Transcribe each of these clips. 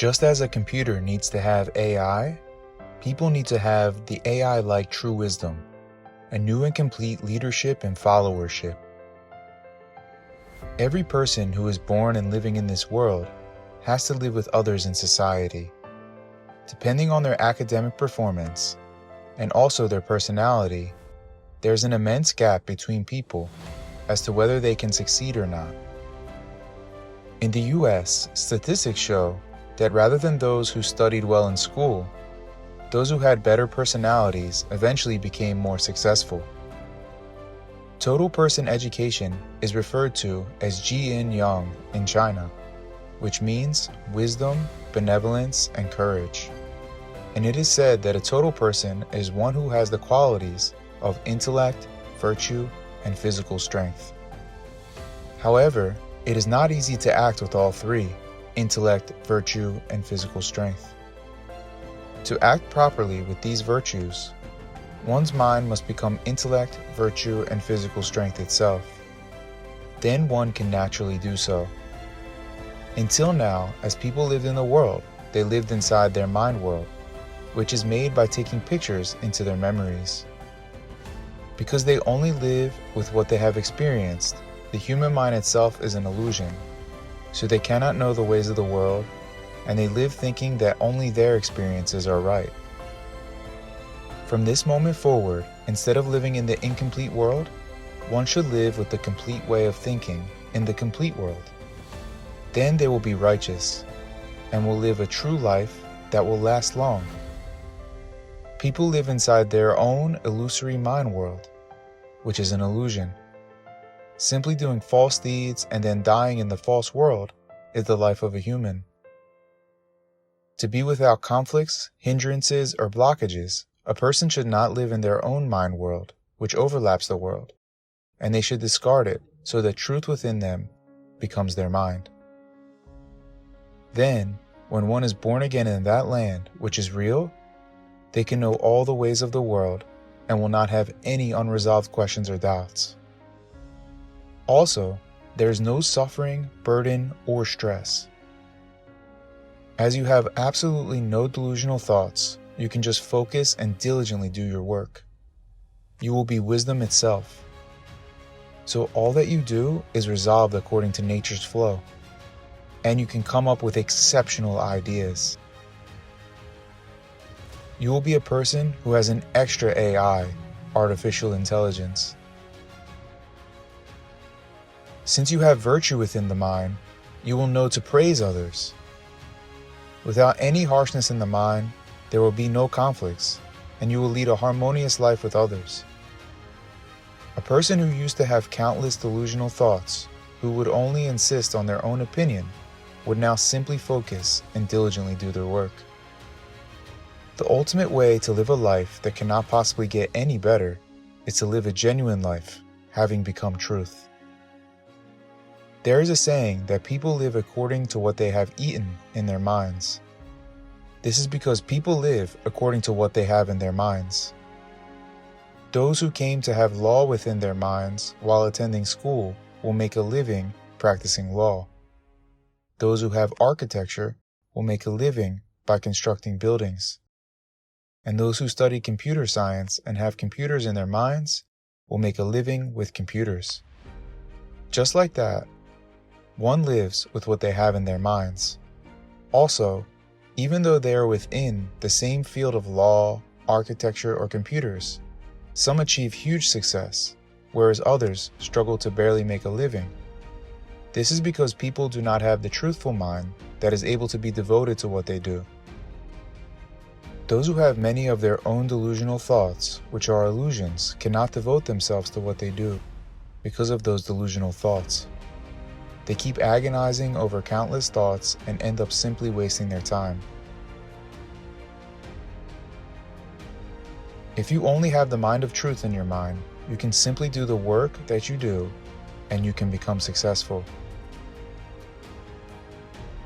Just as a computer needs to have AI, people need to have the AI-like true wisdom, a new and complete leadership and followership. Every person who is born and living in this world has to live with others in society. Depending on their academic performance and also their personality, there's an immense gap between people as to whether they can succeed or not. In the US, statistics show that rather than those who studied well in school, those who had better personalities eventually became more successful. Total person education is referred to as Ji-in-yang in China, which means wisdom, benevolence, and courage. And it is said that a total person is one who has the qualities of intellect, virtue, and physical strength. However, it is not easy to act with all three: intellect, virtue, and physical strength. To act properly with these virtues, one's mind must become intellect, virtue, and physical strength itself. Then one can naturally do so. Until now, as people lived in the world, they lived inside their mind world, which is made by taking pictures into their memories. Because they only live with what they have experienced, the human mind itself is an illusion, so they cannot know the ways of the world, and they live thinking that only their experiences are right. From this moment forward, instead of living in the incomplete world, one should live with the complete way of thinking in the complete world. Then they will be righteous, and will live a true life that will last long. People live inside their own illusory mind world, which is an illusion. Simply doing false deeds and then dying in the false world is the life of a human. To be without conflicts, hindrances, or blockages, a person should not live in their own mind world, which overlaps the world, and they should discard it so that truth within them becomes their mind. Then, when one is born again in that land, which is real, they can know all the ways of the world and will not have any unresolved questions or doubts. Also, there is no suffering, burden, or stress. As you have absolutely no delusional thoughts, you can just focus and diligently do your work. You will be wisdom itself. So all that you do is resolved according to nature's flow, and you can come up with exceptional ideas. You will be a person who has an extra AI, artificial intelligence. Since you have virtue within the mind, you will know to praise others. Without any harshness in the mind, there will be no conflicts, and you will lead a harmonious life with others. A person who used to have countless delusional thoughts, who would only insist on their own opinion, would now simply focus and diligently do their work. The ultimate way to live a life that cannot possibly get any better is to live a genuine life, having become truth. There is a saying that people live according to what they have eaten in their minds. This is because people live according to what they have in their minds. Those who came to have law within their minds while attending school will make a living practicing law. Those who have architecture will make a living by constructing buildings. And those who study computer science and have computers in their minds will make a living with computers. Just like that, one lives with what they have in their minds. Also, even though they are within the same field of law, architecture, or computers, some achieve huge success, whereas others struggle to barely make a living. This is because people do not have the truthful mind that is able to be devoted to what they do. Those who have many of their own delusional thoughts, which are illusions, cannot devote themselves to what they do because of those delusional thoughts. They keep agonizing over countless thoughts and end up simply wasting their time. If you only have the mind of truth in your mind, you can simply do the work that you do, and you can become successful.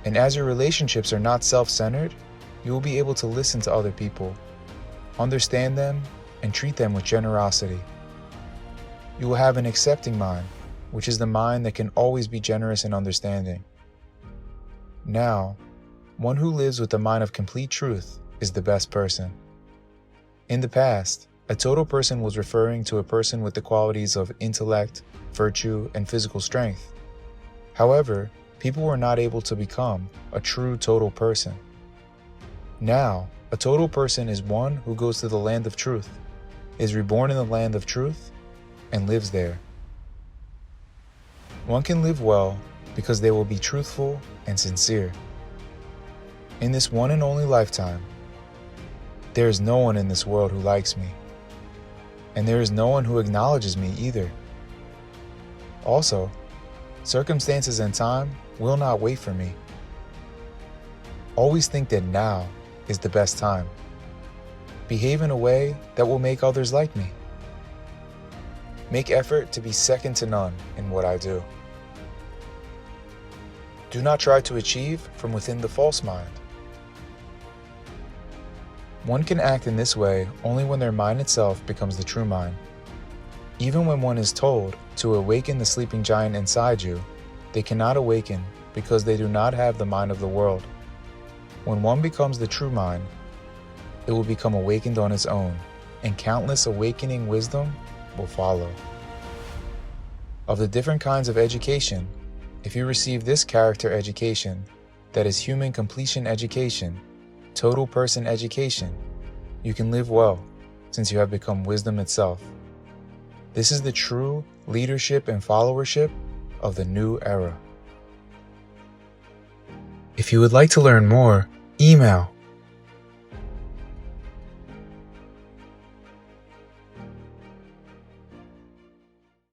And as your relationships are not self-centered, you will be able to listen to other people, understand them, and treat them with generosity. You will have an accepting mind, which is the mind that can always be generous and understanding. Now, One who lives with the mind of complete truth is the best person. In the past, a total person was referring to a person with the qualities of intellect, virtue, and physical strength. However, people were not able to become a true total person. Now, a total person is one who goes to the land of truth, is reborn in the land of truth, and lives there. One can live well because they will be truthful and sincere. In this one and only lifetime, there is no one in this world who likes me, and there is no one who acknowledges me either. Also, circumstances and time will not wait for me. Always think that now is the best time. Behave in a way that will make others like me. Make effort to be second to none in what I do. Do not try to achieve from within the false mind. One can act in this way only when their mind itself becomes the true mind. Even when one is told to awaken the sleeping giant inside you, they cannot awaken because they do not have the mind of the world. When one becomes the true mind, it will become awakened on its own, and countless awakening wisdom will follow. Of the different kinds of education, if you receive this character education, that is human completion education, total person education, you can live well, since you have become wisdom itself. This is the true leadership and followership of the new era. If you would like to learn more, email